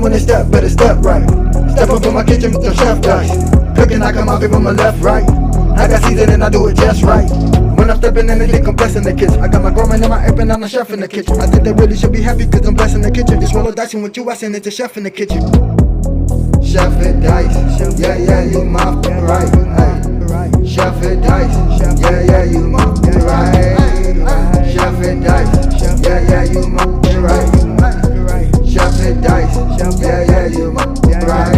when they step, better step right. Step up in my kitchen with them chef dice. Cooking, I come out from my left, right. I got season and I do it just right. When I'm stepping in, they think I'm blessing the kitchen. I got my grandma in my apron, I'm the chef in the kitchen. I think they really should be happy cause I'm blessing the kitchen. Just roll a dice and with you, I send it to chef in the kitchen. CHEFHITDICE, yeah, yeah, you my right. CHEFHITDICE, yeah, yeah, you my right. CHEFHITDICE, yeah, yeah, you my right. CHEFHITDICE, yeah, yeah, you my right.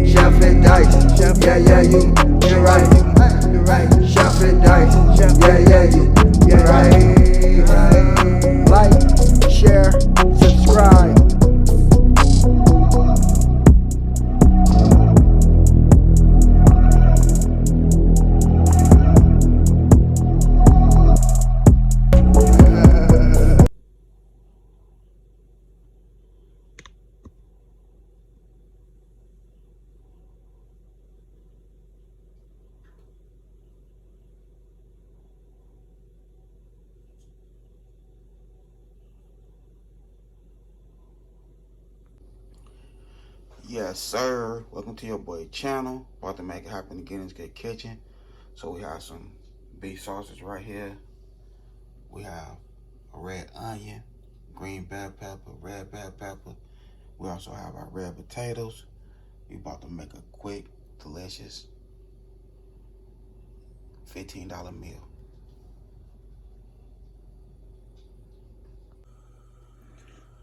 CHEFHITDICE, yeah, yeah, you right. CHEFHITDICE, yeah, yeah, you right. Like, share, subscribe. Yes, sir. Welcome to your boy channel. About to make it happen again in this good kitchen. So we have some beef sausage right here. We have a red onion, green bell pepper, red bell pepper. We also have our red potatoes. We about to make a quick, delicious $15 meal.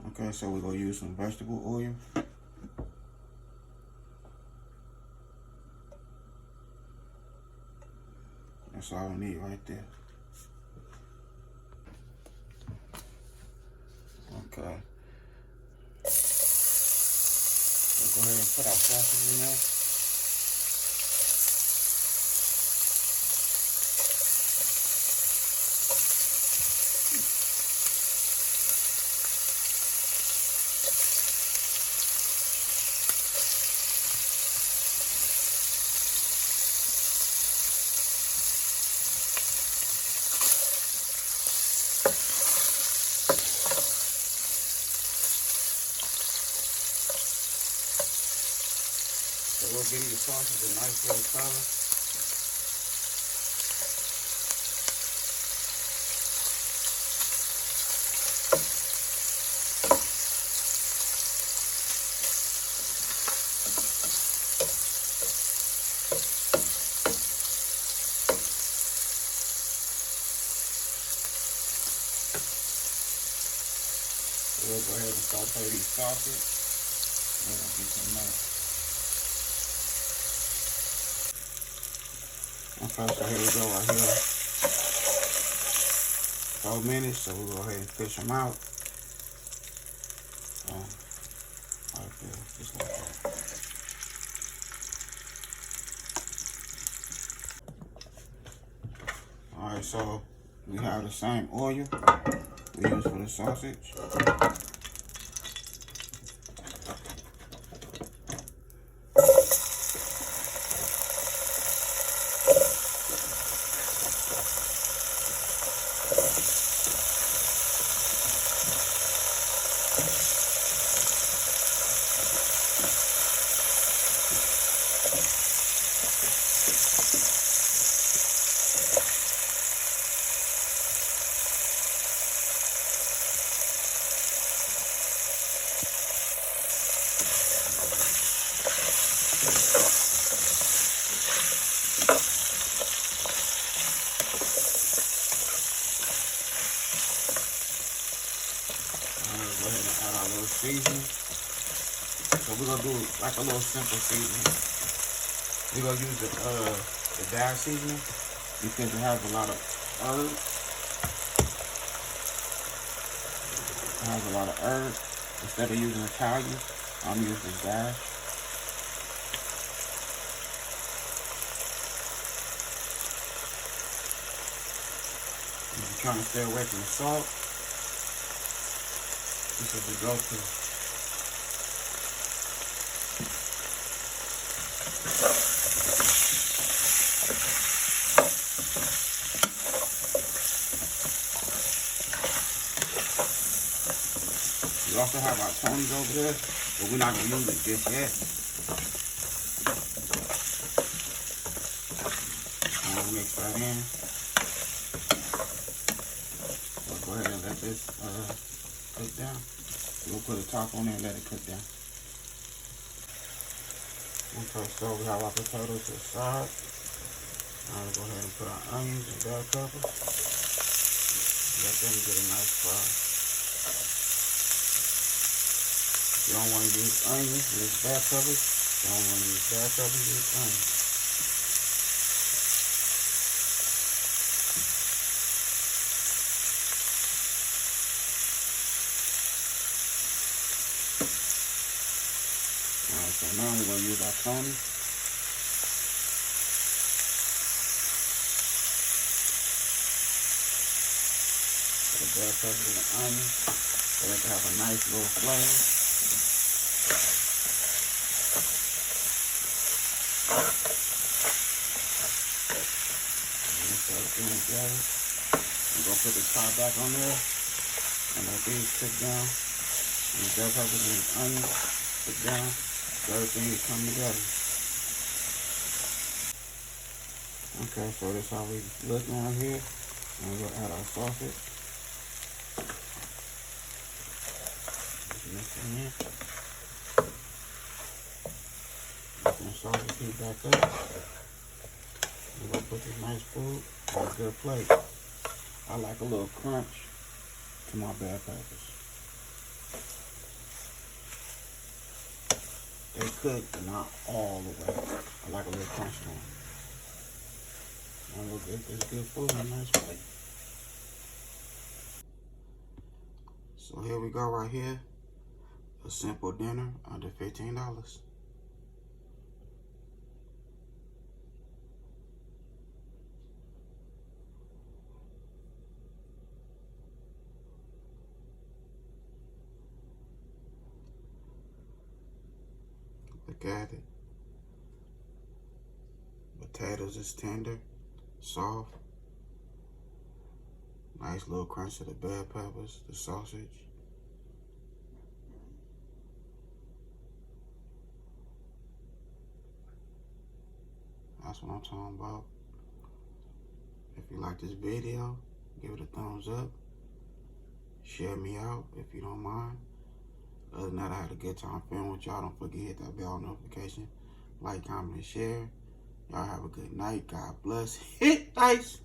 Okay, so we're gonna use some vegetable oil. That's all we need right there. Okay. So go ahead and put our sausage in there. So we'll give the sausage a nice little color. We'll go ahead and saute these sausage. We're gonna get some more. Okay, so here we go right here. 4 minutes, so we'll go ahead and fish them out. Right there, just like that. Alright, so we have the same oil we use for the sausage. Go ahead and add our little seasoning. So we're gonna do like a little simple seasoning. We're gonna use the dad seasoning because it has a lot of herbs. It has a lot of herbs. Instead of using Italian, I'm using dash. If you're trying to stay away from the salt, this is the go-to. We also have our Tonys over there. but we're not gonna use it just yet. I'm gonna mix that in. We'll go ahead and let this cook down. We'll put a top on there and let it cook down. Okay, so we have our potatoes to the side. Now we'll go ahead and put our onions and bell peppers. Let them get a nice fry. If you don't want to use onions, use bell peppers. If you don't want to use bell peppers, use onions. Alright, so now we're going to use our Tony. The bell peppers and the onion, so they can have a nice little flavor. Mix everything together. We're going to put the top back on there and let these cook down. And the bell peppers and the onions cook down. So everything is coming together. Okay, so that's how we look down here. And we'll add our sausage. Mix it in. Let the sausage heat back up. We're gonna put this nice food on a good plate. I like a little crunch to my bell peppers. They cook, but not all the way. I like a little crunch to them. And we'll get this good food on a nice plate. So here we go right here. A simple dinner under $15. Look at it. Potatoes is tender, soft. Nice little crunch of the bell peppers, the sausage. That's what I'm talking about. If you like this video, give it a thumbs up. Share me out if you don't mind. Other than that, I had a good time filming with y'all. Don't forget to hit that bell notification. Like, comment, and share. Y'all have a good night. God bless. Hit dice.